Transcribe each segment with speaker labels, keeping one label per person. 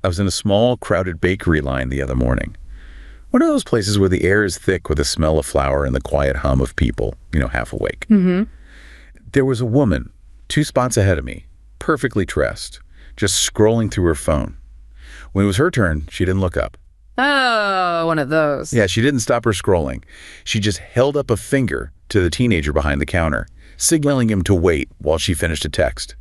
Speaker 1: I was in a small, crowded bakery line the other morning. One of those places where the air is thick with the smell of flour and the quiet hum of people, half awake.
Speaker 2: Mm-hmm.
Speaker 1: There was a woman 2 spots ahead of me, perfectly dressed, just scrolling through her phone. When it was her turn, she didn't look up.
Speaker 2: Oh, one of those.
Speaker 1: Yeah, she didn't stop her scrolling. She just held up a finger to the teenager behind the counter, signaling him to wait while she finished a text.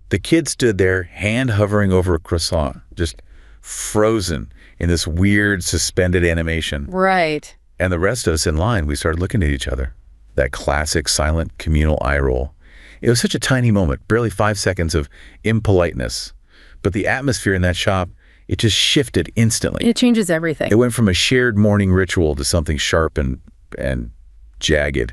Speaker 1: The kid stood there, hand hovering over a croissant, just frozen in this weird suspended animation.
Speaker 2: Right.
Speaker 1: And the rest of us in line, we started looking at each other. That classic silent communal eye roll. It was such a tiny moment, barely 5 seconds of impoliteness. But the atmosphere in that shop, it just shifted instantly.
Speaker 2: It changes everything.
Speaker 1: It went from a shared morning ritual to something sharp and jagged.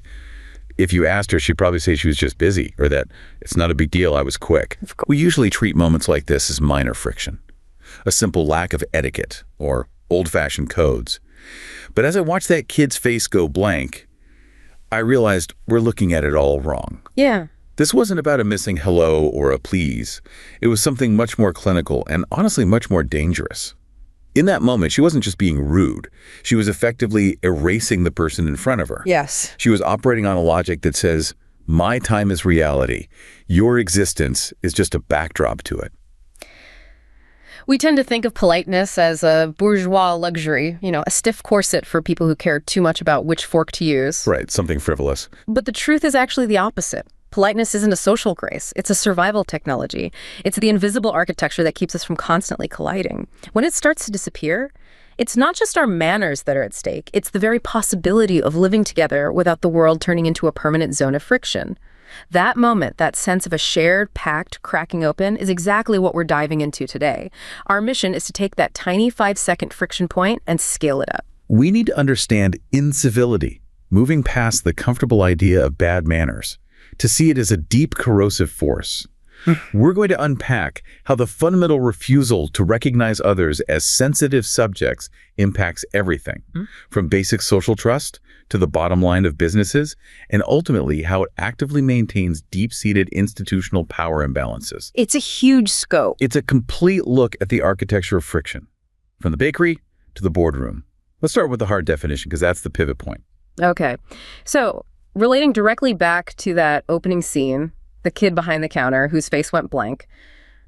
Speaker 1: If you asked her, she'd probably say she was just busy, or that it's not a big deal, I was quick. We usually treat moments like this as minor friction, a simple lack of etiquette or old-fashioned codes. But as I watched that kid's face go blank, I realized we're looking at it all wrong.
Speaker 2: Yeah.
Speaker 1: This wasn't about a missing hello or a please. It was something much more clinical and honestly much more dangerous. In that moment, she wasn't just being rude. She was effectively erasing the person in front of her.
Speaker 2: Yes.
Speaker 1: She was operating on a logic that says, my time is reality. Your existence is just a backdrop to it.
Speaker 2: We tend to think of politeness as a bourgeois luxury, a stiff corset for people who care too much about which fork to use.
Speaker 1: Right, something frivolous.
Speaker 2: But the truth is actually the opposite. Politeness isn't a social grace. It's a survival technology. It's the invisible architecture that keeps us from constantly colliding. When it starts to disappear, it's not just our manners that are at stake. It's the very possibility of living together without the world turning into a permanent zone of friction. That moment, that sense of a shared pact cracking open, is exactly what we're diving into today. Our mission is to take that tiny 5-second friction point and scale it up.
Speaker 1: We need to understand incivility, moving past the comfortable idea of bad manners, to see it as a deep corrosive force. We're going to unpack how the fundamental refusal to recognize others as sensitive subjects impacts everything, from basic social trust to the bottom line of businesses, and ultimately how it actively maintains deep-seated institutional power imbalances.
Speaker 2: It's a huge scope.
Speaker 1: It's a complete look at the architecture of friction, from the bakery to the boardroom. Let's start with the hard definition, because that's the pivot point.
Speaker 2: Okay. So, relating directly back to that opening scene, the kid behind the counter whose face went blank,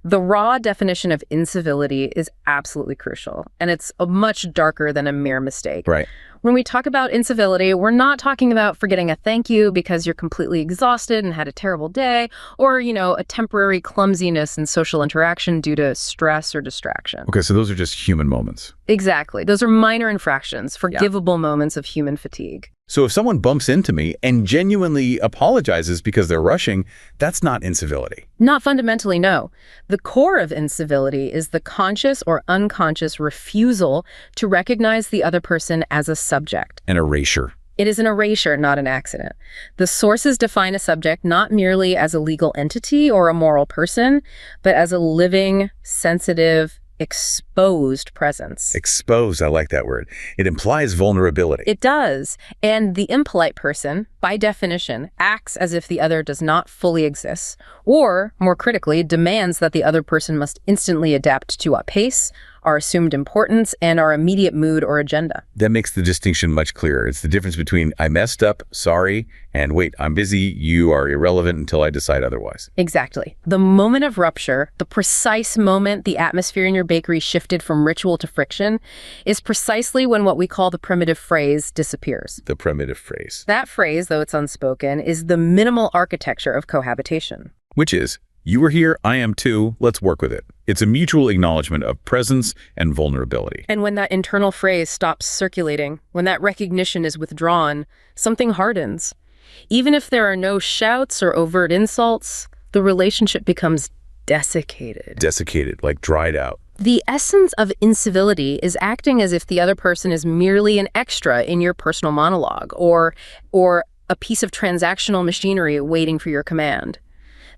Speaker 2: the raw definition of incivility is absolutely crucial, and it's much darker than a mere mistake.
Speaker 1: Right.
Speaker 2: When we talk about incivility, we're not talking about forgetting a thank you because you're completely exhausted and had a terrible day, or, a temporary clumsiness in social interaction due to stress or distraction.
Speaker 1: Okay, so those are just human moments.
Speaker 2: Exactly. Those are minor infractions, forgivable moments of human fatigue.
Speaker 1: So if someone bumps into me and genuinely apologizes because they're rushing, that's not incivility.
Speaker 2: Not fundamentally, no. The core of incivility is the conscious or unconscious refusal to recognize the other person as a subject.
Speaker 1: An erasure.
Speaker 2: It is an erasure, not an accident. The sources define a subject not merely as a legal entity or a moral person, but as a living, sensitive, exposed presence.
Speaker 1: Exposed, I like that word. It implies vulnerability.
Speaker 2: It does. And the impolite person, by definition, acts as if the other does not fully exist, or, more critically, demands that the other person must instantly adapt to our pace, our assumed importance, and our immediate mood or agenda.
Speaker 1: That makes the distinction much clearer. It's the difference between I messed up, sorry, and wait, I'm busy, you are irrelevant until I decide otherwise.
Speaker 2: Exactly. The moment of rupture, the precise moment the atmosphere in your bakery shifted from ritual to friction, is precisely when what we call the primitive phrase disappears.
Speaker 1: The primitive phrase.
Speaker 2: That phrase, though it's unspoken, is the minimal architecture of cohabitation.
Speaker 1: Which is, you were here, I am too, let's work with it. It's a mutual acknowledgement of presence and vulnerability.
Speaker 2: And when that internal phrase stops circulating, when that recognition is withdrawn, something hardens. Even if there are no shouts or overt insults, the relationship becomes desiccated.
Speaker 1: Desiccated, like dried out.
Speaker 2: The essence of incivility is acting as if the other person is merely an extra in your personal monologue, or a piece of transactional machinery waiting for your command.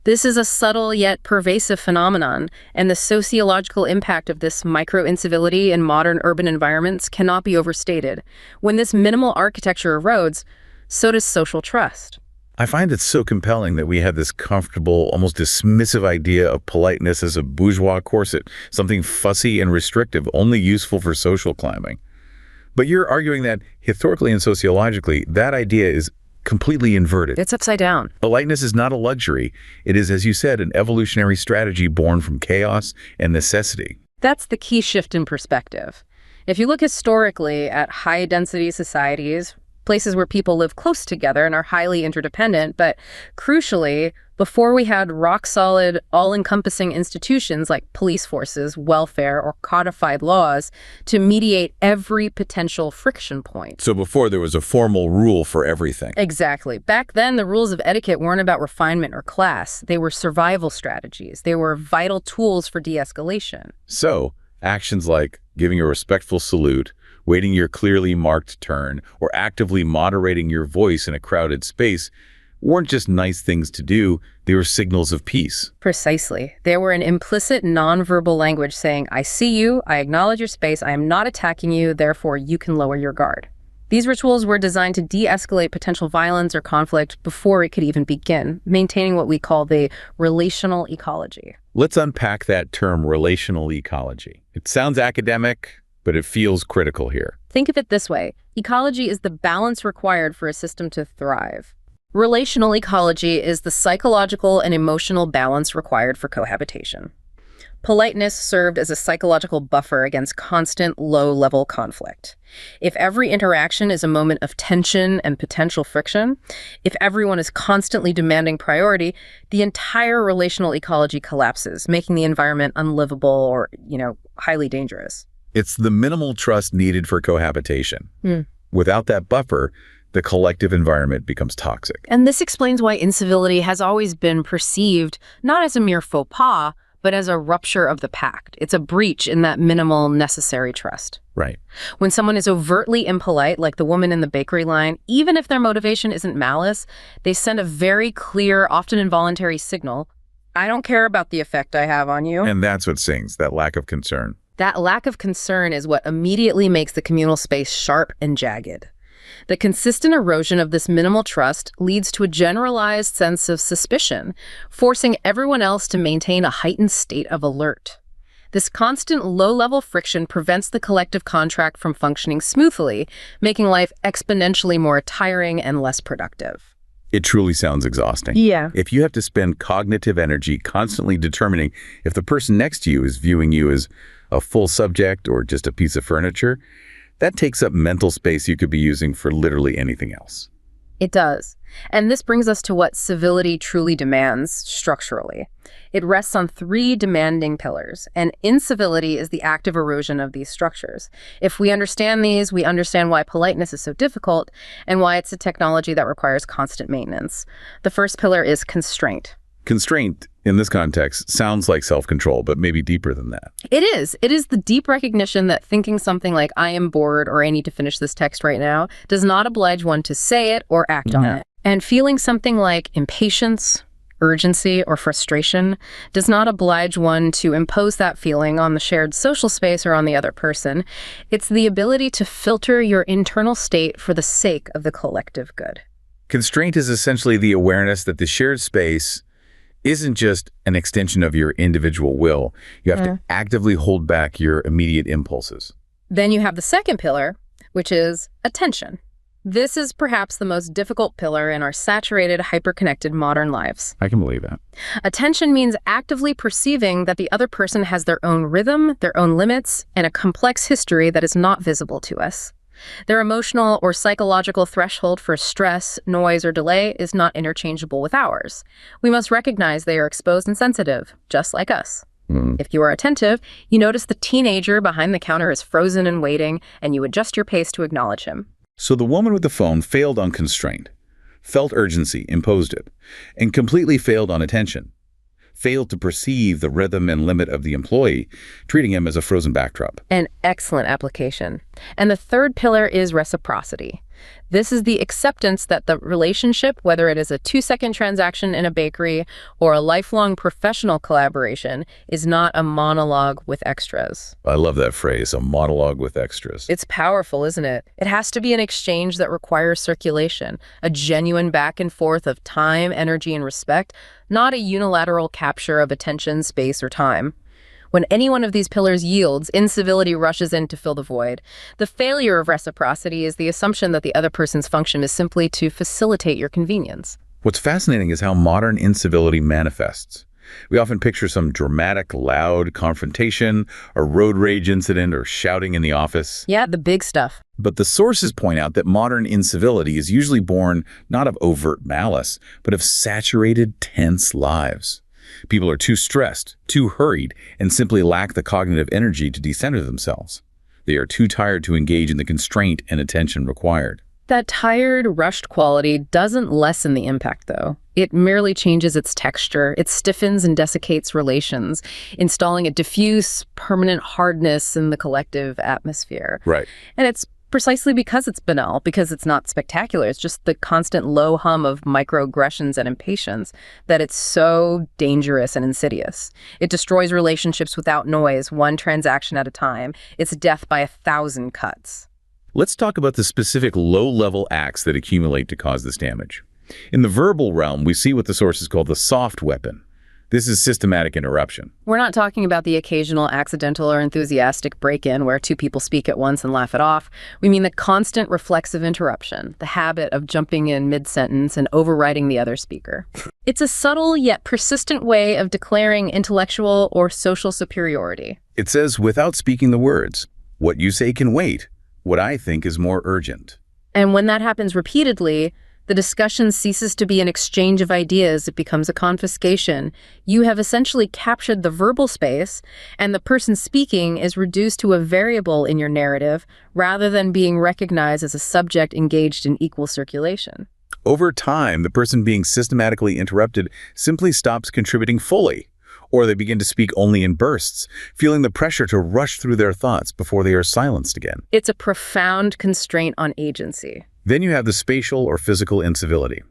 Speaker 2: This is a subtle yet pervasive phenomenon, and the sociological impact of this micro-incivility in modern urban environments cannot be overstated. When this minimal architecture erodes, so does social trust.
Speaker 1: I find it so compelling that we have this comfortable, almost dismissive idea of politeness as a bourgeois corset, something fussy and restrictive, only useful for social climbing. But you're arguing that, historically and sociologically, that idea is completely inverted.
Speaker 2: It's upside down.
Speaker 1: Politeness is not a luxury. It is, as you said, an evolutionary strategy born from chaos and necessity.
Speaker 2: That's the key shift in perspective. If you look historically at high-density societies, places where people live close together and are highly interdependent, but crucially, before we had rock-solid, all-encompassing institutions like police forces, welfare, or codified laws to mediate every potential friction point.
Speaker 1: So before there was a formal rule for everything.
Speaker 2: Exactly. Back then, the rules of etiquette weren't about refinement or class. They were survival strategies. They were vital tools for de-escalation.
Speaker 1: So, actions like giving a respectful salute, waiting your clearly marked turn, or actively moderating your voice in a crowded space weren't just nice things to do, they were signals of peace.
Speaker 2: Precisely. They were an implicit nonverbal language saying, I see you, I acknowledge your space, I am not attacking you, therefore you can lower your guard. These rituals were designed to de-escalate potential violence or conflict before it could even begin, maintaining what we call the relational ecology.
Speaker 1: Let's unpack that term, relational ecology. It sounds academic, but it feels critical here.
Speaker 2: Think of it this way. Ecology is the balance required for a system to thrive. Relational ecology is the psychological and emotional balance required for cohabitation. Politeness served as a psychological buffer against constant low-level conflict. If every interaction is a moment of tension and potential friction, if everyone is constantly demanding priority, the entire relational ecology collapses, making the environment unlivable or, highly dangerous.
Speaker 1: It's the minimal trust needed for cohabitation. Without that buffer, the collective environment becomes toxic.
Speaker 2: And this explains why incivility has always been perceived not as a mere faux pas, but as a rupture of the pact. It's a breach in that minimal necessary trust.
Speaker 1: Right.
Speaker 2: When someone is overtly impolite, like the woman in the bakery line, even if their motivation isn't malice, they send a very clear, often involuntary signal. I don't care about the effect I have on you.
Speaker 1: And that's what stings, that lack of concern.
Speaker 2: That lack of concern is what immediately makes the communal space sharp and jagged. The consistent erosion of this minimal trust leads to a generalized sense of suspicion, forcing everyone else to maintain a heightened state of alert. This constant low-level friction prevents the collective contract from functioning smoothly, making life exponentially more tiring and less productive.
Speaker 1: It truly sounds exhausting.
Speaker 2: Yeah.
Speaker 1: If you have to spend cognitive energy constantly determining if the person next to you is viewing you as a full subject or just a piece of furniture, that takes up mental space you could be using for literally anything else.
Speaker 2: It does. And this brings us to what civility truly demands structurally. It rests on three demanding pillars, and incivility is the active erosion of these structures. If we understand these, we understand why politeness is so difficult and why it's a technology that requires constant maintenance. The first pillar is constraint.
Speaker 1: Constraint, in this context, sounds like self-control, but maybe deeper than that.
Speaker 2: It is. It is the deep recognition that thinking something like, I am bored or I need to finish this text right now, does not oblige one to say it or act on it. And feeling something like impatience, urgency, or frustration does not oblige one to impose that feeling on the shared social space or on the other person. It's the ability to filter your internal state for the sake of the collective good.
Speaker 1: Constraint is essentially the awareness that the shared space isn't just an extension of your individual will. You have to actively hold back your immediate impulses.
Speaker 2: Then you have the second pillar, which is attention. This is perhaps the most difficult pillar in our saturated, hyper-connected modern lives.
Speaker 1: I can believe that.
Speaker 2: Attention means actively perceiving that the other person has their own rhythm, their own limits, and a complex history that is not visible to us. Their emotional or psychological threshold for stress, noise, or delay is not interchangeable with ours. We must recognize they are exposed and sensitive, just like us. If you are attentive, you notice the teenager behind the counter is frozen and waiting, and you adjust your pace to acknowledge him.
Speaker 1: So the woman with the phone failed on constraint, felt urgency, imposed it, and completely failed on attention. Failed to perceive the rhythm and limit of the employee, treating him as a frozen backdrop.
Speaker 2: An excellent application. And the third pillar is reciprocity. This is the acceptance that the relationship, whether it is a 2-second transaction in a bakery or a lifelong professional collaboration, is not a monologue with extras.
Speaker 1: I love that phrase, a monologue with extras.
Speaker 2: It's powerful, isn't it? It has to be an exchange that requires circulation, a genuine back and forth of time, energy, and respect, not a unilateral capture of attention, space, or time. When any one of these pillars yields, incivility rushes in to fill the void. The failure of reciprocity is the assumption that the other person's function is simply to facilitate your convenience.
Speaker 1: What's fascinating is how modern incivility manifests. We often picture some dramatic, loud confrontation, a road rage incident, or shouting in the office.
Speaker 2: Yeah, the big stuff.
Speaker 1: But the sources point out that modern incivility is usually born not of overt malice, but of saturated, tense lives. People are too stressed, too hurried, and simply lack the cognitive energy to decenter themselves. They are too tired to engage in the constraint and attention required.
Speaker 2: That tired, rushed quality doesn't lessen the impact, though. It merely changes its texture. It stiffens and desiccates relations, installing a diffuse, permanent hardness in the collective atmosphere.
Speaker 1: Right.
Speaker 2: And it's precisely because it's banal, because it's not spectacular. It's just the constant low hum of microaggressions and impatience that it's so dangerous and insidious. It destroys relationships without noise, one transaction at a time. It's death by 1,000 cuts.
Speaker 1: Let's talk about the specific low-level acts that accumulate to cause this damage. In the verbal realm, we see what the sources call the soft weapon. This is systematic interruption.
Speaker 2: We're not talking about the occasional accidental or enthusiastic break-in where two people speak at once and laugh it off. We mean the constant reflexive interruption, the habit of jumping in mid-sentence and overriding the other speaker. It's a subtle yet persistent way of declaring intellectual or social superiority.
Speaker 1: It says, without speaking the words, what you say can wait. What I think is more urgent.
Speaker 2: And when that happens repeatedly, the discussion ceases to be an exchange of ideas. It becomes a confiscation. You have essentially captured the verbal space, and the person speaking is reduced to a variable in your narrative rather than being recognized as a subject engaged in equal circulation.
Speaker 1: Over time, the person being systematically interrupted simply stops contributing fully, or they begin to speak only in bursts, feeling the pressure to rush through their thoughts before they are silenced again.
Speaker 2: It's a profound constraint on agency.
Speaker 1: Then you have the spatial or physical incivility.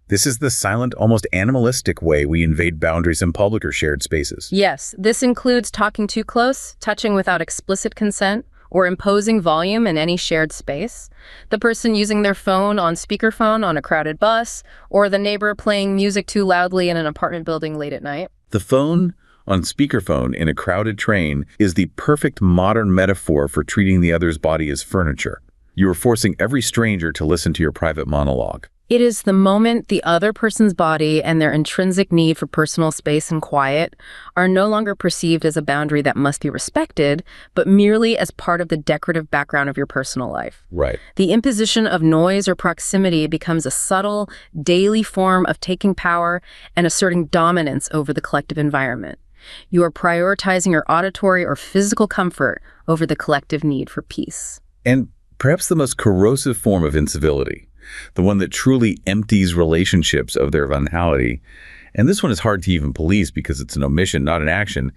Speaker 1: This is the silent, almost animalistic way we invade boundaries in public or shared spaces.
Speaker 2: Yes, this includes talking too close, touching without explicit consent, or imposing volume in any shared space. The person using their phone on speakerphone on a crowded bus, or the neighbor playing music too loudly in an apartment building late at night.
Speaker 1: The phone on speakerphone in a crowded train is the perfect modern metaphor for treating the other's body as furniture. You are forcing every stranger to listen to your private monologue.
Speaker 2: It is the moment the other person's body and their intrinsic need for personal space and quiet are no longer perceived as a boundary that must be respected, but merely as part of the decorative background of your personal life.
Speaker 1: Right.
Speaker 2: The imposition of noise or proximity becomes a subtle, daily form of taking power and asserting dominance over the collective environment. You are prioritizing your auditory or physical comfort over the collective need for peace.
Speaker 1: And perhaps the most corrosive form of incivility, the one that truly empties relationships of their vitality, and this one is hard to even police because it's an omission, not an action,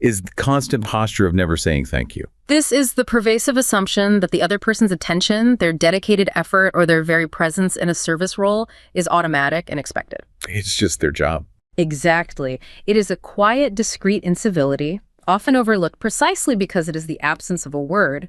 Speaker 1: is the constant posture of never saying thank you.
Speaker 2: This is the pervasive assumption that the other person's attention, their dedicated effort, or their very presence in a service role is automatic and expected.
Speaker 1: It's just their job.
Speaker 2: Exactly. It is a quiet, discreet incivility, often overlooked precisely because it is the absence of a word,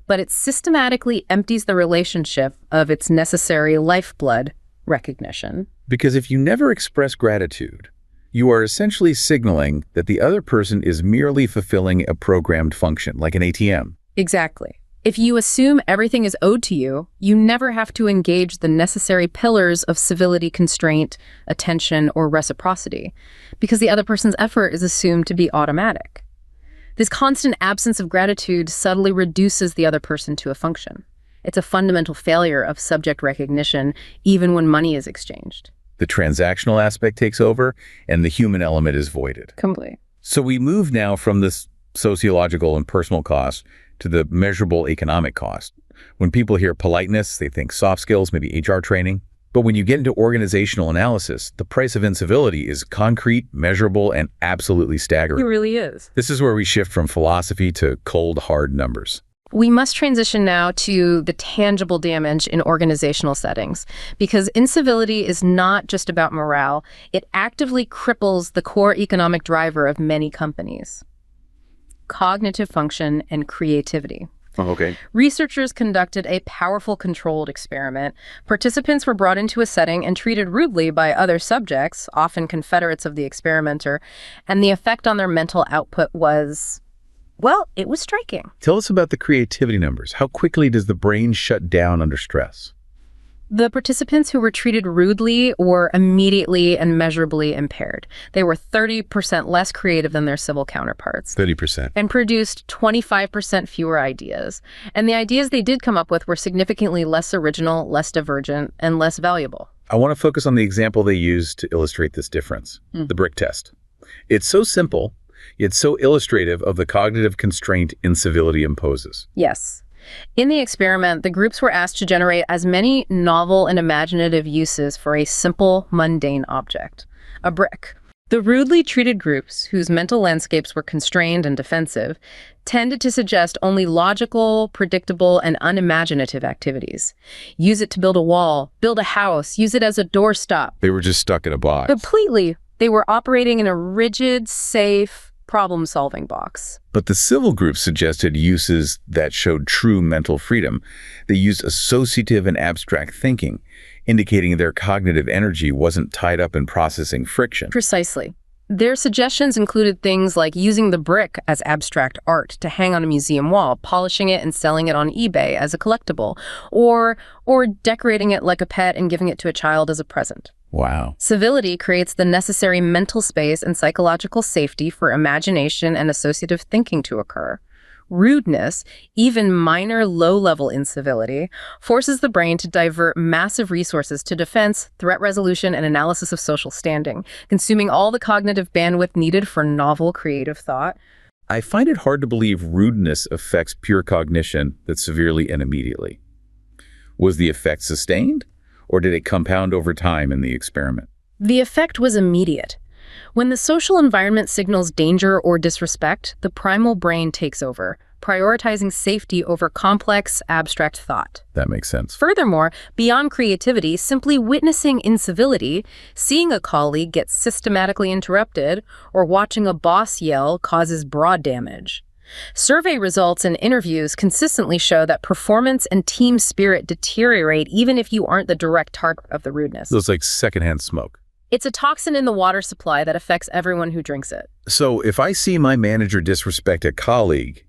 Speaker 2: but it systematically empties the relationship of its necessary lifeblood, recognition.
Speaker 1: Because if you never express gratitude, you are essentially signaling that the other person is merely fulfilling a programmed function, like an ATM.
Speaker 2: Exactly. If you assume everything is owed to you, you never have to engage the necessary pillars of civility, constraint, attention, or reciprocity, because the other person's effort is assumed to be automatic. This constant absence of gratitude subtly reduces the other person to a function. It's a fundamental failure of subject recognition, even when money is exchanged.
Speaker 1: The transactional aspect takes over, and the human element is voided.
Speaker 2: Complete.
Speaker 1: So we move now from this sociological and personal cost to the measurable economic cost. When people hear politeness, they think soft skills, maybe HR training. But when you get into organizational analysis, the price of incivility is concrete, measurable, and absolutely staggering.
Speaker 2: It really is.
Speaker 1: This is where we shift from philosophy to cold, hard numbers.
Speaker 2: We must transition now to the tangible damage in organizational settings, because incivility is not just about morale. It actively cripples the core economic driver of many companies: cognitive function and creativity.
Speaker 1: Oh, okay.
Speaker 2: Researchers conducted a powerful controlled experiment. Participants were brought into a setting and treated rudely by other subjects, often confederates of the experimenter, and the effect on their mental output was, well, it was striking.
Speaker 1: Tell us about the creativity numbers. How quickly does the brain shut down under stress?
Speaker 2: The participants who were treated rudely were immediately and measurably impaired. They were 30% less creative than their civil counterparts.
Speaker 1: 30%.
Speaker 2: And produced 25% fewer ideas. And the ideas they did come up with were significantly less original, less divergent, and less valuable.
Speaker 1: I want to focus on the example they used to illustrate this difference, the brick test. It's so simple, yet so illustrative of the cognitive constraint incivility imposes.
Speaker 2: Yes. In the experiment, the groups were asked to generate as many novel and imaginative uses for a simple, mundane object: a brick. The rudely treated groups, whose mental landscapes were constrained and defensive, tended to suggest only logical, predictable, and unimaginative activities. Use it to build a wall, build a house, use it as a doorstop.
Speaker 1: They were just stuck in a box.
Speaker 2: Completely. They were operating in a rigid, safe, problem-solving box.
Speaker 1: But the civil group suggested uses that showed true mental freedom. They used associative and abstract thinking, indicating their cognitive energy wasn't tied up in processing friction.
Speaker 2: Precisely. Their suggestions included things like using the brick as abstract art to hang on a museum wall, polishing it and selling it on eBay as a collectible, or decorating it like a pet and giving it to a child as a present.
Speaker 1: Wow.
Speaker 2: Civility creates the necessary mental space and psychological safety for imagination and associative thinking to occur. Rudeness, even minor low-level incivility, forces the brain to divert massive resources to defense, threat resolution, and analysis of social standing, consuming all the cognitive bandwidth needed for novel creative thought.
Speaker 1: I find it hard to believe rudeness affects pure cognition that severely and immediately. Was the effect sustained, or did it compound over time in the experiment?
Speaker 2: The effect was immediate. When the social environment signals danger or disrespect, the primal brain takes over, prioritizing safety over complex, abstract thought.
Speaker 1: That makes sense.
Speaker 2: Furthermore, beyond creativity, simply witnessing incivility, seeing a colleague get systematically interrupted, or watching a boss yell causes broad damage. Survey results and interviews consistently show that performance and team spirit deteriorate even if you aren't the direct target of the rudeness.
Speaker 1: So it's like secondhand smoke.
Speaker 2: It's a toxin in the water supply that affects everyone who drinks it.
Speaker 1: So if I see my manager disrespect a colleague,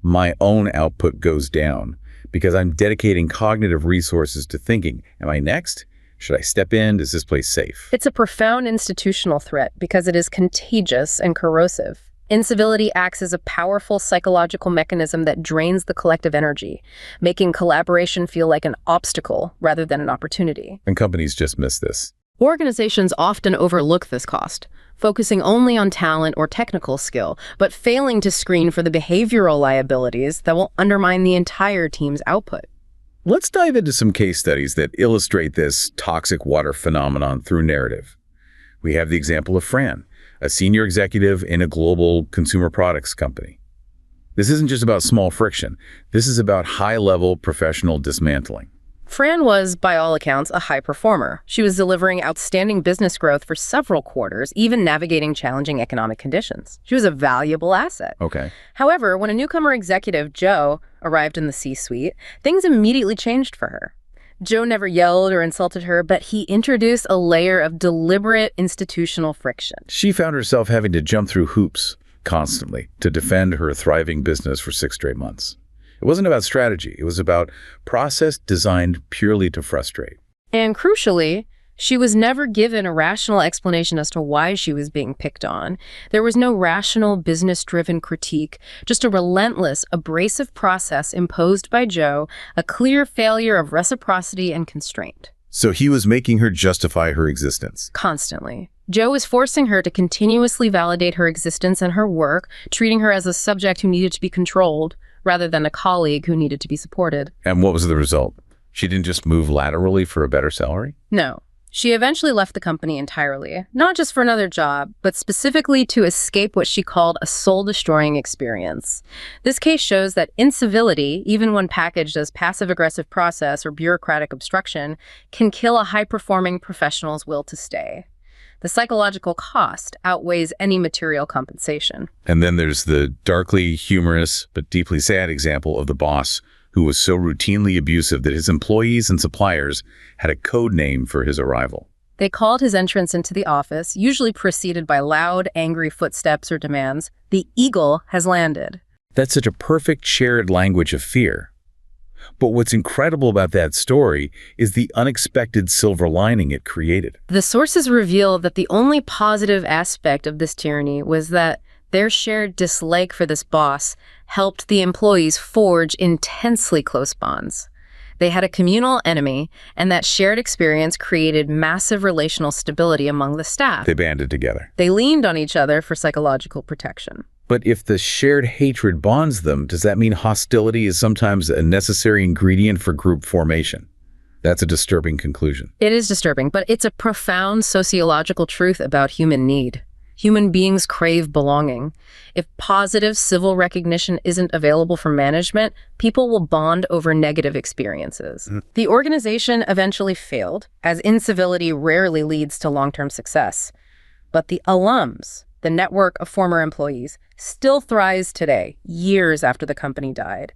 Speaker 1: my own output goes down because I'm dedicating cognitive resources to thinking, am I next? Should I step in? Is this place safe?
Speaker 2: It's a profound institutional threat because it is contagious and corrosive. Incivility acts as a powerful psychological mechanism that drains the collective energy, making collaboration feel like an obstacle rather than an opportunity.
Speaker 1: And companies just miss this.
Speaker 2: Organizations often overlook this cost, focusing only on talent or technical skill, but failing to screen for the behavioral liabilities that will undermine the entire team's output.
Speaker 1: Let's dive into some case studies that illustrate this toxic water phenomenon through narrative. We have the example of Fran, a senior executive in a global consumer products company. This isn't just about small friction. This is about high-level professional dismantling.
Speaker 2: Fran was, by all accounts, a high performer. She was delivering outstanding business growth for several quarters, even navigating challenging economic conditions. She was a valuable asset.
Speaker 1: Okay.
Speaker 2: However, when a newcomer executive, Joe, arrived in the C-suite, things immediately changed for her. Joe never yelled or insulted her, but he introduced a layer of deliberate institutional friction.
Speaker 1: She found herself having to jump through hoops constantly to defend her thriving business for 6 straight months. It wasn't about strategy. It was about process designed purely to frustrate.
Speaker 2: And crucially, she was never given a rational explanation as to why she was being picked on. There was no rational, business-driven critique, just a relentless, abrasive process imposed by Joe, a clear failure of reciprocity and constraint.
Speaker 1: So he was making her justify her existence.
Speaker 2: Constantly. Joe was forcing her to continuously validate her existence and her work, treating her as a subject who needed to be controlled, rather than a colleague who needed to be supported.
Speaker 1: And what was the result? She didn't just move laterally for a better salary?
Speaker 2: No. She eventually left the company entirely, not just for another job, but specifically to escape what she called a soul-destroying experience. This case shows that incivility, even when packaged as passive-aggressive process or bureaucratic obstruction, can kill a high-performing professional's will to stay. The psychological cost outweighs any material compensation.
Speaker 1: And then there's the darkly humorous but deeply sad example of the boss who was so routinely abusive that his employees and suppliers had a code name for his arrival.
Speaker 2: They called his entrance into the office, usually preceded by loud, angry footsteps or demands, "The eagle has landed."
Speaker 1: That's such a perfect shared language of fear. But what's incredible about that story is the unexpected silver lining it created.
Speaker 2: The sources reveal that the only positive aspect of this tyranny was that their shared dislike for this boss helped the employees forge intensely close bonds. They had a communal enemy, and that shared experience created massive relational stability among the staff.
Speaker 1: They banded together.
Speaker 2: They leaned on each other for psychological protection.
Speaker 1: But if the shared hatred bonds them, does that mean hostility is sometimes a necessary ingredient for group formation? That's a disturbing conclusion.
Speaker 2: It is disturbing, but it's a profound sociological truth about human need. Human beings crave belonging. If positive civil recognition isn't available from management, people will bond over negative experiences. The organization eventually failed, as incivility rarely leads to long-term success. But the alums, the network of former employees, still thrives today, years after the company died.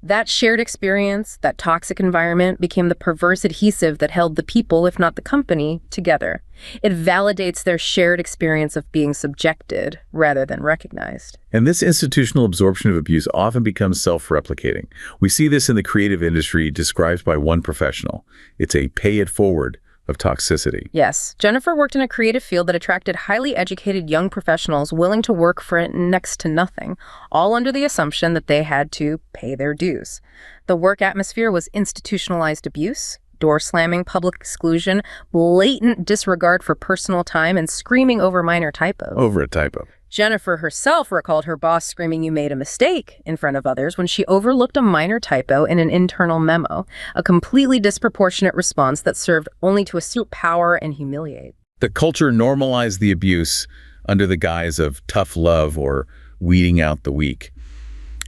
Speaker 2: That shared experience, that toxic environment, became the perverse adhesive that held the people, if not the company, together. It validates their shared experience of being subjected rather than recognized.
Speaker 1: And this institutional absorption of abuse often becomes self-replicating. We see this in the creative industry described by one professional. It's a pay-it-forward of toxicity.
Speaker 2: Yes, Jennifer worked in a creative field that attracted highly educated young professionals willing to work for next to nothing, all under the assumption that they had to pay their dues. The work atmosphere was institutionalized abuse, door slamming, public exclusion, blatant disregard for personal time, and screaming over minor typos.
Speaker 1: Over a typo.
Speaker 2: Jennifer herself recalled her boss screaming, "You made a mistake," in front of others when she overlooked a minor typo in an internal memo, a completely disproportionate response that served only to assert power and humiliate.
Speaker 1: The culture normalized the abuse under the guise of tough love or weeding out the weak.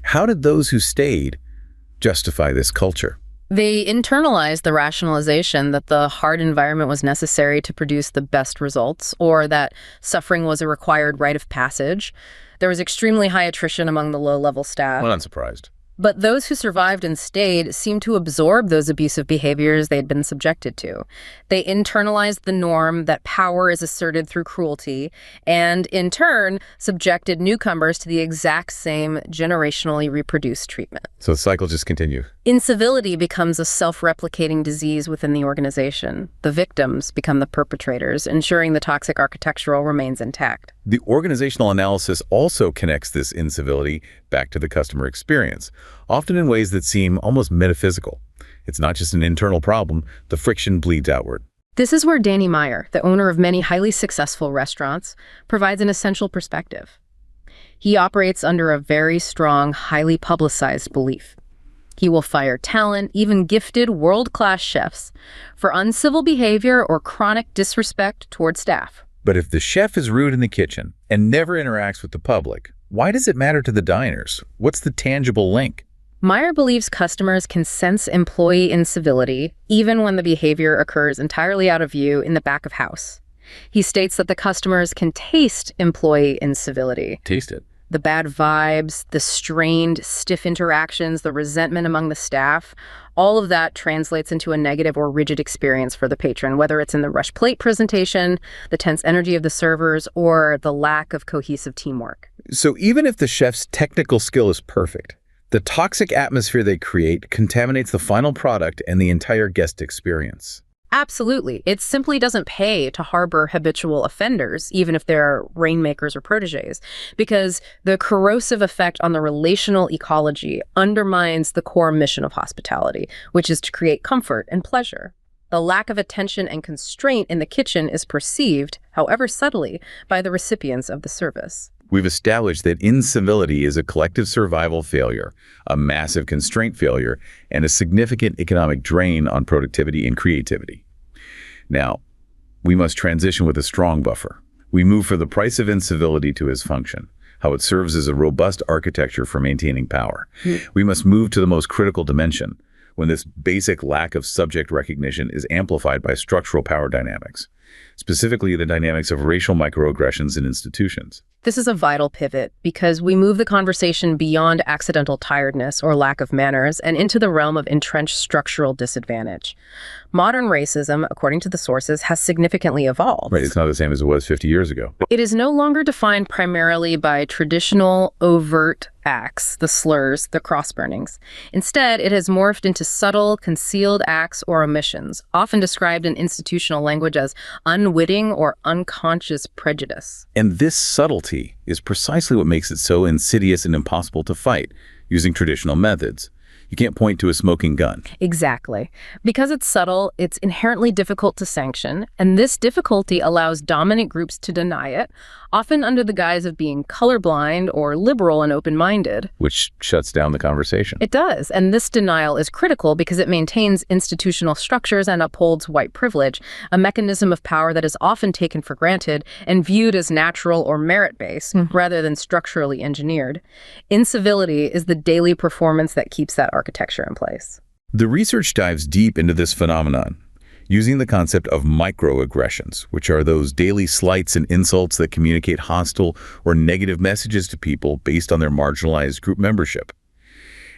Speaker 1: How did those who stayed justify this culture?
Speaker 2: They internalized the rationalization that the hard environment was necessary to produce the best results, or that suffering was a required rite of passage. There was extremely high attrition among the low-level staff.
Speaker 1: Well, unsurprised.
Speaker 2: But those who survived and stayed seemed to absorb those abusive behaviors they'd been subjected to. They internalized the norm that power is asserted through cruelty, and in turn, subjected newcomers to the exact same generationally reproduced treatment.
Speaker 1: So the cycle just continues.
Speaker 2: Incivility becomes a self-replicating disease within the organization. The victims become the perpetrators, ensuring the toxic architectural remains intact.
Speaker 1: The organizational analysis also connects this incivility back to the customer experience, often in ways that seem almost metaphysical. It's not just an internal problem, the friction bleeds outward.
Speaker 2: This is where Danny Meyer, the owner of many highly successful restaurants, provides an essential perspective. He operates under a very strong, highly publicized belief. He will fire talent, even gifted world-class chefs, for uncivil behavior or chronic disrespect toward staff.
Speaker 1: But if the chef is rude in the kitchen and never interacts with the public, why does it matter to the diners? What's the tangible link?
Speaker 2: Meyer believes customers can sense employee incivility even when the behavior occurs entirely out of view in the back of house. He states that the customers can taste employee incivility.
Speaker 1: Taste it.
Speaker 2: The bad vibes, the strained, stiff interactions, the resentment among the staff, all of that translates into a negative or rigid experience for the patron, whether it's in the rush plate presentation, the tense energy of the servers, or the lack of cohesive teamwork.
Speaker 1: So even if the chef's technical skill is perfect, the toxic atmosphere they create contaminates the final product and the entire guest experience.
Speaker 2: Absolutely. It simply doesn't pay to harbor habitual offenders, even if they're rainmakers or protégés, because the corrosive effect on the relational ecology undermines the core mission of hospitality, which is to create comfort and pleasure. The lack of attention and constraint in the kitchen is perceived, however subtly, by the recipients of the service.
Speaker 1: We've established that incivility is a collective survival failure, a massive constraint failure, and a significant economic drain on productivity and creativity. Now, we must transition with a strong buffer. We move from the price of incivility to his function, how it serves as a robust architecture for maintaining power. We must move to the most critical dimension, when this basic lack of subject recognition is amplified by structural power dynamics, specifically the dynamics of racial microaggressions in institutions.
Speaker 2: This is a vital pivot because we move the conversation beyond accidental tiredness or lack of manners and into the realm of entrenched structural disadvantage. Modern racism, according to the sources, has significantly evolved.
Speaker 1: Right, it's not the same as it was 50 years ago.
Speaker 2: It is no longer defined primarily by traditional, overt acts, the slurs, the cross-burnings. Instead, it has morphed into subtle, concealed acts or omissions, often described in institutional language as unwitting or unconscious prejudice.
Speaker 1: And this subtlety is precisely what makes it so insidious and impossible to fight using traditional methods. You can't point to a smoking gun.
Speaker 2: Exactly. Because it's subtle, it's inherently difficult to sanction, and this difficulty allows dominant groups to deny it, often under the guise of being colorblind or liberal and open-minded.
Speaker 1: Which shuts down the conversation.
Speaker 2: It does, and this denial is critical because it maintains institutional structures and upholds white privilege, a mechanism of power that is often taken for granted and viewed as natural or merit-based rather than structurally engineered. Incivility is the daily performance that keeps that architecture in place.
Speaker 1: The research dives deep into this phenomenon, using the concept of microaggressions, which are those daily slights and insults that communicate hostile or negative messages to people based on their marginalized group membership.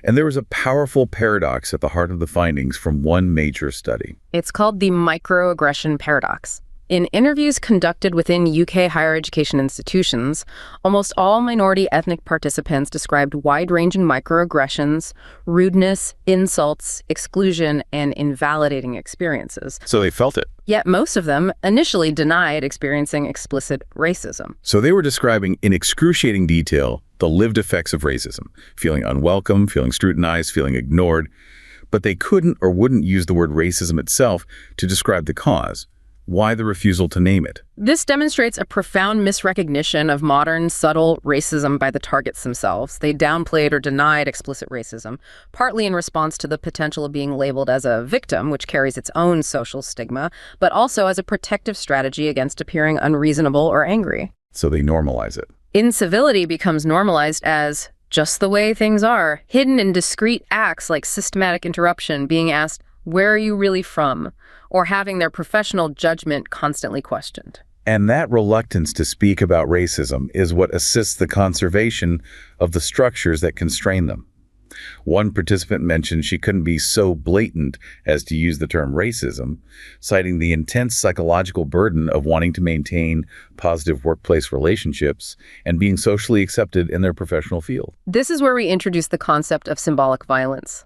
Speaker 1: And there was a powerful paradox at the heart of the findings from one major study.
Speaker 2: It's called the microaggression paradox. In interviews conducted within UK higher education institutions, almost all minority ethnic participants described wide-ranging microaggressions, rudeness, insults, exclusion, and invalidating experiences.
Speaker 1: So they felt it.
Speaker 2: Yet most of them initially denied experiencing explicit racism.
Speaker 1: So they were describing in excruciating detail the lived effects of racism, feeling unwelcome, feeling scrutinized, feeling ignored, but they couldn't or wouldn't use the word racism itself to describe the cause. Why the refusal to name it?
Speaker 2: This demonstrates a profound misrecognition of modern, subtle racism by the targets themselves. They downplayed or denied explicit racism, partly in response to the potential of being labeled as a victim, which carries its own social stigma, but also as a protective strategy against appearing unreasonable or angry.
Speaker 1: So they normalize it.
Speaker 2: Incivility becomes normalized as just the way things are, hidden in discrete acts like systematic interruption, being asked, "Where are you really from?" or having their professional judgment constantly questioned.
Speaker 1: And that reluctance to speak about racism is what assists the conservation of the structures that constrain them. One participant mentioned she couldn't be so blatant as to use the term racism, citing the intense psychological burden of wanting to maintain positive workplace relationships and being socially accepted in their professional field.
Speaker 2: This is where we introduce the concept of symbolic violence.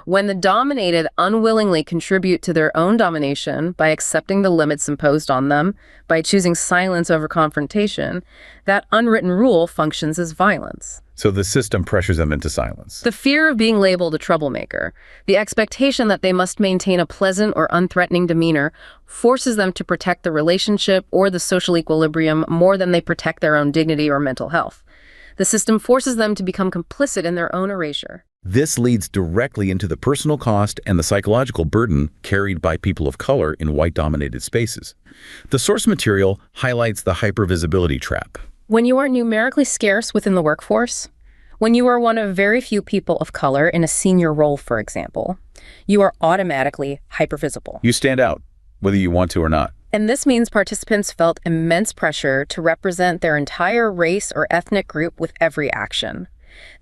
Speaker 2: When the dominated unwillingly contribute to their own domination by accepting the limits imposed on them, by choosing silence over confrontation, that unwritten rule functions as violence.
Speaker 1: So the system pressures them into silence.
Speaker 2: The fear of being labeled a troublemaker, the expectation that they must maintain a pleasant or unthreatening demeanor, forces them to protect the relationship or the social equilibrium more than they protect their own dignity or mental health. The system forces them to become complicit in their own erasure.
Speaker 1: This leads directly into the personal cost and the psychological burden carried by people of color in white-dominated spaces. The source material highlights the hypervisibility trap.
Speaker 2: When you are numerically scarce within the workforce, when you are one of very few people of color in a senior role, for example, you are automatically hypervisible.
Speaker 1: You stand out, whether you want to or not.
Speaker 2: And this means participants felt immense pressure to represent their entire race or ethnic group with every action.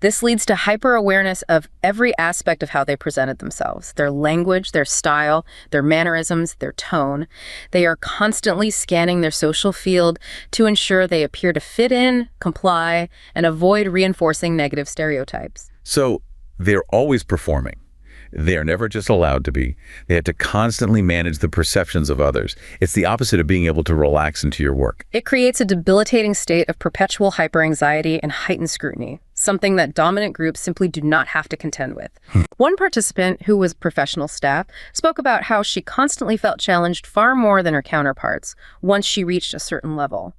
Speaker 2: This leads to hyper-awareness of every aspect of how they presented themselves, their language, their style, their mannerisms, their tone. They are constantly scanning their social field to ensure they appear to fit in, comply, and avoid reinforcing negative stereotypes.
Speaker 1: So they're always performing. They're never just allowed to be. They have to constantly manage the perceptions of others. It's the opposite of being able to relax into your work.
Speaker 2: It creates a debilitating state of perpetual hyperanxiety and heightened scrutiny, something that dominant groups simply do not have to contend with. One participant, who was professional staff, spoke about how she constantly felt challenged far more than her counterparts once she reached a certain level.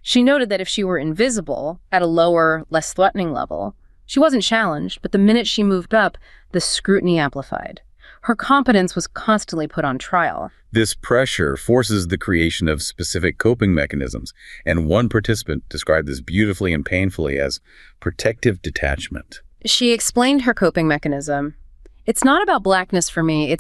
Speaker 2: She noted that if she were invisible at a lower, less threatening level, she wasn't challenged, but the minute she moved up, the scrutiny amplified. Her competence was constantly put on trial.
Speaker 1: This pressure forces the creation of specific coping mechanisms, and one participant described this beautifully and painfully as protective detachment.
Speaker 2: She explained her coping mechanism. It's not about blackness for me,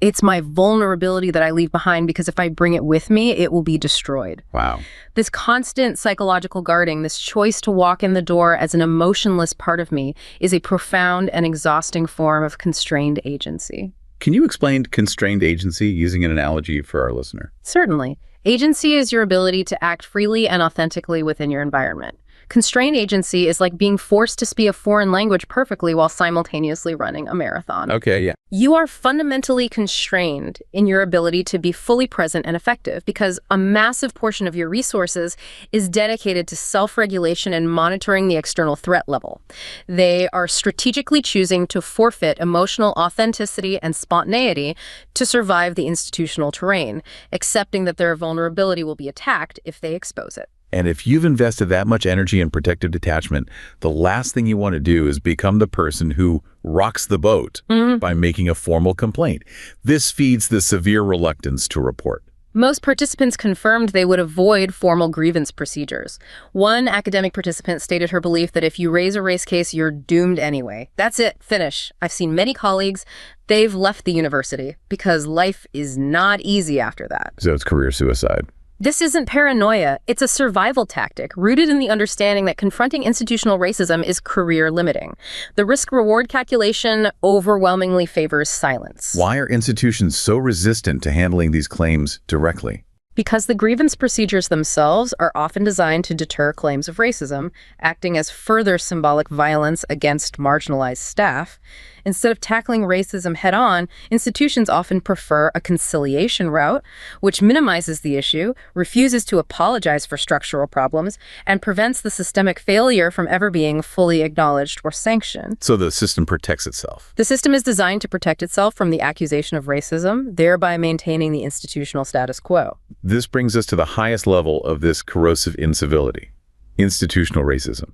Speaker 2: it's my vulnerability that I leave behind, because if I bring it with me, it will be destroyed.
Speaker 1: Wow.
Speaker 2: This constant psychological guarding, this choice to walk in the door as an emotionless part of me, is a profound and exhausting form of constrained agency.
Speaker 1: Can you explain constrained agency using an analogy for our listener?
Speaker 2: Certainly. Agency is your ability to act freely and authentically within your environment. Constrained agency is like being forced to speak a foreign language perfectly while simultaneously running a marathon.
Speaker 1: Okay, yeah.
Speaker 2: You are fundamentally constrained in your ability to be fully present and effective because a massive portion of your resources is dedicated to self-regulation and monitoring the external threat level. They are strategically choosing to forfeit emotional authenticity and spontaneity to survive the institutional terrain, accepting that their vulnerability will be attacked if they expose it.
Speaker 1: And if you've invested that much energy in protective detachment, the last thing you want to do is become the person who rocks the boat by making a formal complaint. This feeds the severe reluctance to report.
Speaker 2: Most participants confirmed they would avoid formal grievance procedures. One academic participant stated her belief that if you raise a race case, you're doomed anyway. That's it, finish. I've seen many colleagues, they've left the university because life is not easy after that.
Speaker 1: So it's career suicide.
Speaker 2: This isn't paranoia, it's a survival tactic rooted in the understanding that confronting institutional racism is career limiting. The risk-reward calculation overwhelmingly favors silence.
Speaker 1: Why are institutions so resistant to handling these claims directly?
Speaker 2: Because the grievance procedures themselves are often designed to deter claims of racism, acting as further symbolic violence against marginalized staff. Instead of tackling racism head-on, institutions often prefer a conciliation route, which minimizes the issue, refuses to apologize for structural problems, and prevents the systemic failure from ever being fully acknowledged or sanctioned.
Speaker 1: So the system protects itself.
Speaker 2: The system is designed to protect itself from the accusation of racism, thereby maintaining the institutional status quo.
Speaker 1: This brings us to the highest level of this corrosive incivility. Institutional racism.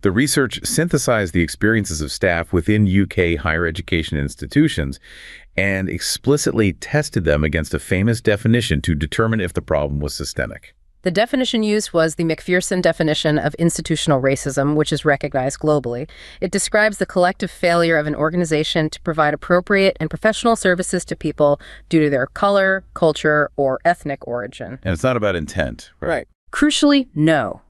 Speaker 1: The research synthesized the experiences of staff within UK higher education institutions and explicitly tested them against a famous definition to determine if the problem was systemic.
Speaker 2: The definition used was the McPherson definition of institutional racism, which is recognized globally. It describes the collective failure of an organization to provide appropriate and professional services to people due to their color, culture, or ethnic origin.
Speaker 1: And it's not about intent, right?
Speaker 2: Crucially, no.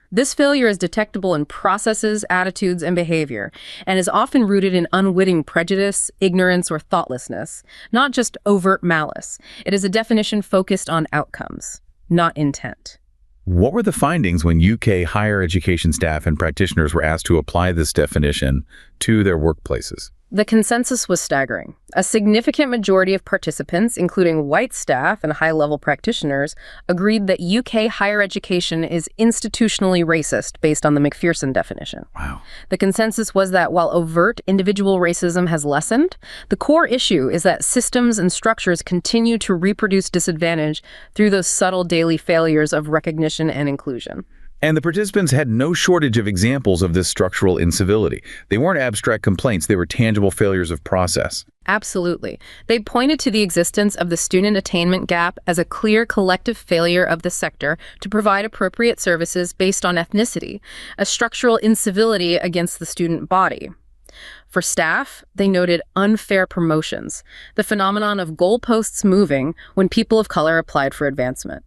Speaker 2: This failure is detectable in processes, attitudes, and behavior, and is often rooted in unwitting prejudice, ignorance, or thoughtlessness, not just overt malice. It is a definition focused on outcomes, not intent.
Speaker 1: What were the findings when UK higher education staff and practitioners were asked to apply this definition to their workplaces?
Speaker 2: The consensus was staggering. A significant majority of participants, including white staff and high-level practitioners, agreed that UK higher education is institutionally racist based on the McPherson definition.
Speaker 1: Wow.
Speaker 2: The consensus was that while overt individual racism has lessened, the core issue is that systems and structures continue to reproduce disadvantage through those subtle daily failures of recognition and inclusion.
Speaker 1: And the participants had no shortage of examples of this structural incivility. They weren't abstract complaints, they were tangible failures of process.
Speaker 2: Absolutely. They pointed to the existence of the student attainment gap as a clear collective failure of the sector to provide appropriate services based on ethnicity, a structural incivility against the student body. For staff, they noted unfair promotions, the phenomenon of goalposts moving when people of color applied for advancement.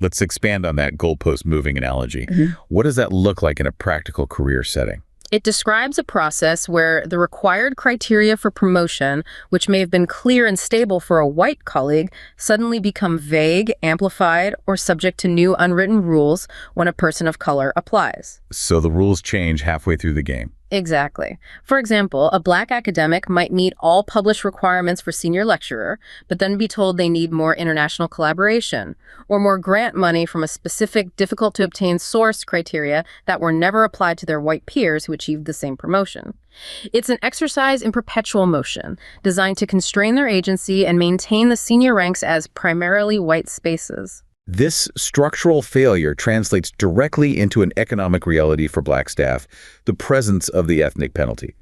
Speaker 1: Let's expand on that goalpost moving analogy. What does that look like in a practical career setting?
Speaker 2: It describes a process where the required criteria for promotion, which may have been clear and stable for a white colleague, suddenly become vague, amplified, or subject to new unwritten rules when a person of color applies.
Speaker 1: So the rules change halfway through the game.
Speaker 2: Exactly. For example, a Black academic might meet all published requirements for senior lecturer, but then be told they need more international collaboration, or more grant money from a specific difficult-to-obtain source criteria that were never applied to their white peers who achieved the same promotion. It's an exercise in perpetual motion, designed to constrain their agency and maintain the senior ranks as primarily white spaces.
Speaker 1: This structural failure translates directly into an economic reality for Black staff, the presence of the ethnic penalty.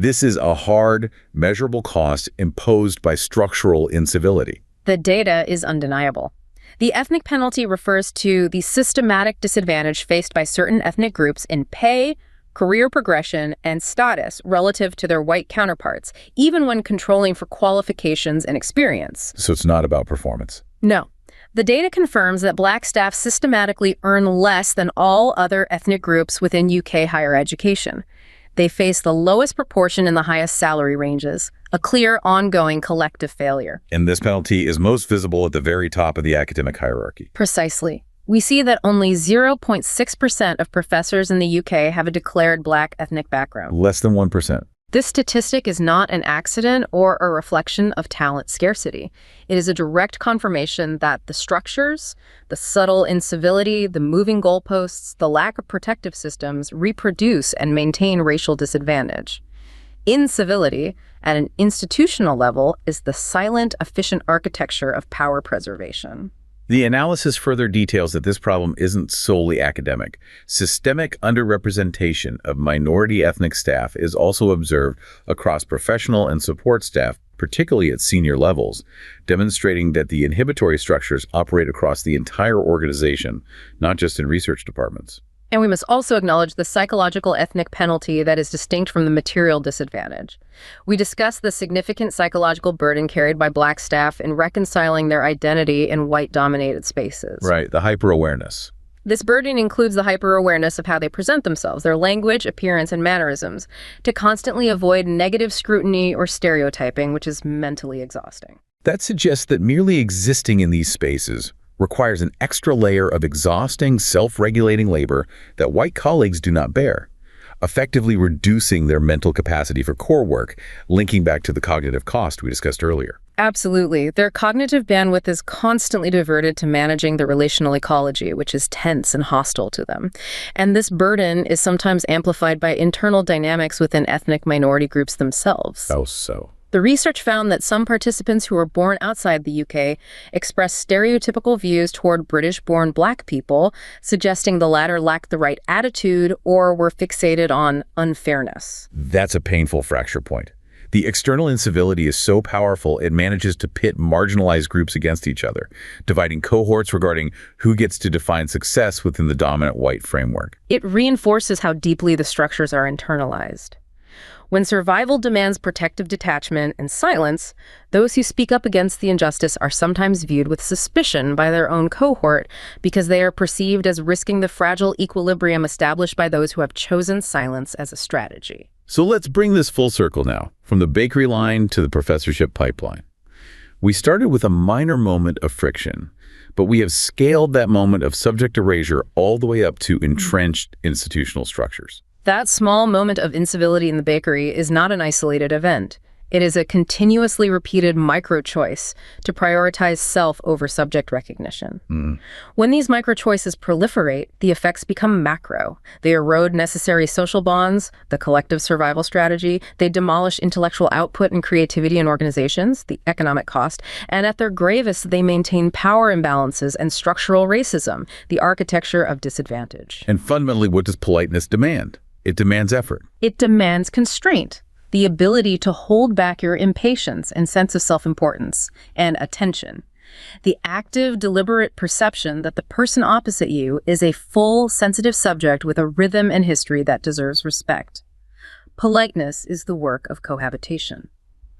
Speaker 1: This is a hard, measurable cost imposed by structural incivility.
Speaker 2: The data is undeniable. The ethnic penalty refers to the systematic disadvantage faced by certain ethnic groups in pay, career progression, and status relative to their white counterparts, even when controlling for qualifications and experience.
Speaker 1: So it's not about performance.
Speaker 2: No. The data confirms that Black staff systematically earn less than all other ethnic groups within UK higher education. They face the lowest proportion in the highest salary ranges, a clear, ongoing collective failure.
Speaker 1: And this penalty is most visible at the very top of the academic hierarchy.
Speaker 2: Precisely. We see that only 0.6% of professors in the UK have a declared Black ethnic background.
Speaker 1: Less than 1%.
Speaker 2: This statistic is not an accident or a reflection of talent scarcity. It is a direct confirmation that the structures, the subtle incivility, the moving goalposts, the lack of protective systems reproduce and maintain racial disadvantage. Incivility, at an institutional level, is the silent, efficient architecture of power preservation.
Speaker 1: The analysis further details that this problem isn't solely academic. Systemic underrepresentation of minority ethnic staff is also observed across professional and support staff, particularly at senior levels, demonstrating that the inhibitory structures operate across the entire organization, not just in research departments.
Speaker 2: And we must also acknowledge the psychological ethnic penalty that is distinct from the material disadvantage. We discuss the significant psychological burden carried by Black staff in reconciling their identity in white-dominated spaces.
Speaker 1: Right, the hyper-awareness.
Speaker 2: This burden includes the hyper-awareness of how they present themselves, their language, appearance, and mannerisms, to constantly avoid negative scrutiny or stereotyping, which is mentally exhausting.
Speaker 1: That suggests that merely existing in these spaces requires an extra layer of exhausting, self-regulating labor that white colleagues do not bear, effectively reducing their mental capacity for core work, linking back to the cognitive cost we discussed earlier.
Speaker 2: Absolutely. Their cognitive bandwidth is constantly diverted to managing the relational ecology, which is tense and hostile to them. And this burden is sometimes amplified by internal dynamics within ethnic minority groups themselves.
Speaker 1: How so?
Speaker 2: The research found that some participants who were born outside the UK expressed stereotypical views toward British-born Black people, suggesting the latter lacked the right attitude or were fixated on unfairness.
Speaker 1: That's a painful fracture point. The external incivility is so powerful it manages to pit marginalized groups against each other, dividing cohorts regarding who gets to define success within the dominant white framework.
Speaker 2: It reinforces how deeply the structures are internalized. When survival demands protective detachment and silence, those who speak up against the injustice are sometimes viewed with suspicion by their own cohort because they are perceived as risking the fragile equilibrium established by those who have chosen silence as a strategy.
Speaker 1: So let's bring this full circle now, from the bakery line to the professorship pipeline. We started with a minor moment of friction, but we have scaled that moment of subject erasure all the way up to entrenched institutional structures.
Speaker 2: That small moment of incivility in the bakery is not an isolated event. It is a continuously repeated micro-choice to prioritize self over subject recognition. When these micro-choices proliferate, the effects become macro. They erode necessary social bonds, the collective survival strategy. They demolish intellectual output and creativity in organizations, the economic cost. And at their gravest, they maintain power imbalances and structural racism, the architecture of disadvantage.
Speaker 1: And fundamentally, what does politeness demand? It demands effort.
Speaker 2: It demands constraint, the ability to hold back your impatience and sense of self-importance and attention. The active, deliberate perception that the person opposite you is a full, sensitive subject with a rhythm and history that deserves respect. Politeness is the work of cohabitation.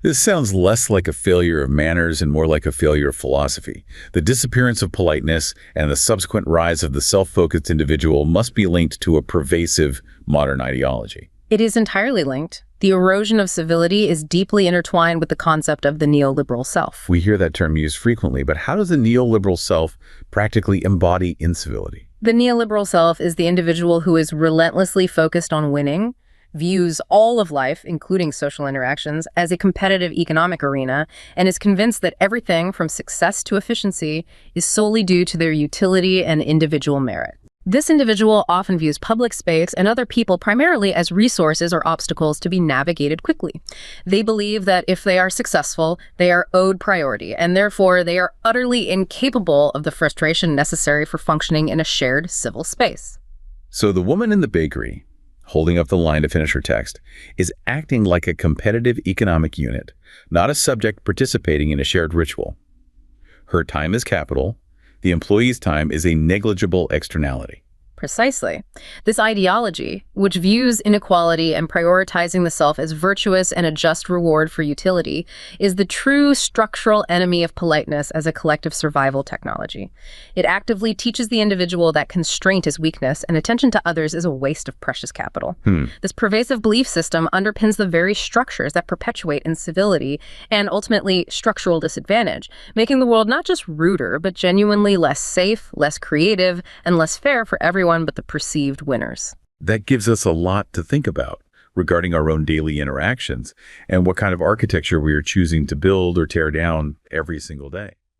Speaker 1: This sounds less like a failure of manners and more like a failure of philosophy. The disappearance of politeness and the subsequent rise of the self-focused individual must be linked to a pervasive modern ideology.
Speaker 2: It is entirely linked. The erosion of civility is deeply intertwined with the concept of the neoliberal self.
Speaker 1: We hear that term used frequently, but how does the neoliberal self practically embody incivility?
Speaker 2: The neoliberal self is the individual who is relentlessly focused on winning, views all of life, including social interactions, as a competitive economic arena, and is convinced that everything from success to efficiency is solely due to their utility and individual merit. This individual often views public space and other people primarily as resources or obstacles to be navigated quickly. They believe that if they are successful, they are owed priority, and therefore they are utterly incapable of the frustration necessary for functioning in a shared civil space.
Speaker 1: So the woman in the bakery, holding up the line to finish her text, is acting like a competitive economic unit, not a subject participating in a shared ritual. Her time is capital. The employee's time is a negligible externality.
Speaker 2: Precisely. This ideology, which views inequality and prioritizing the self as virtuous and a just reward for utility, is the true structural enemy of politeness as a collective survival technology. It actively teaches the individual that constraint is weakness and attention to others is a waste of precious capital. This pervasive belief system underpins the very structures that perpetuate incivility and ultimately structural disadvantage, making the world not just ruder, but genuinely less safe, less creative, and less fair for everyone but the perceived winners.
Speaker 1: That gives us a lot to think about regarding our own daily interactions and what kind of architecture we are choosing to build or tear down every single day.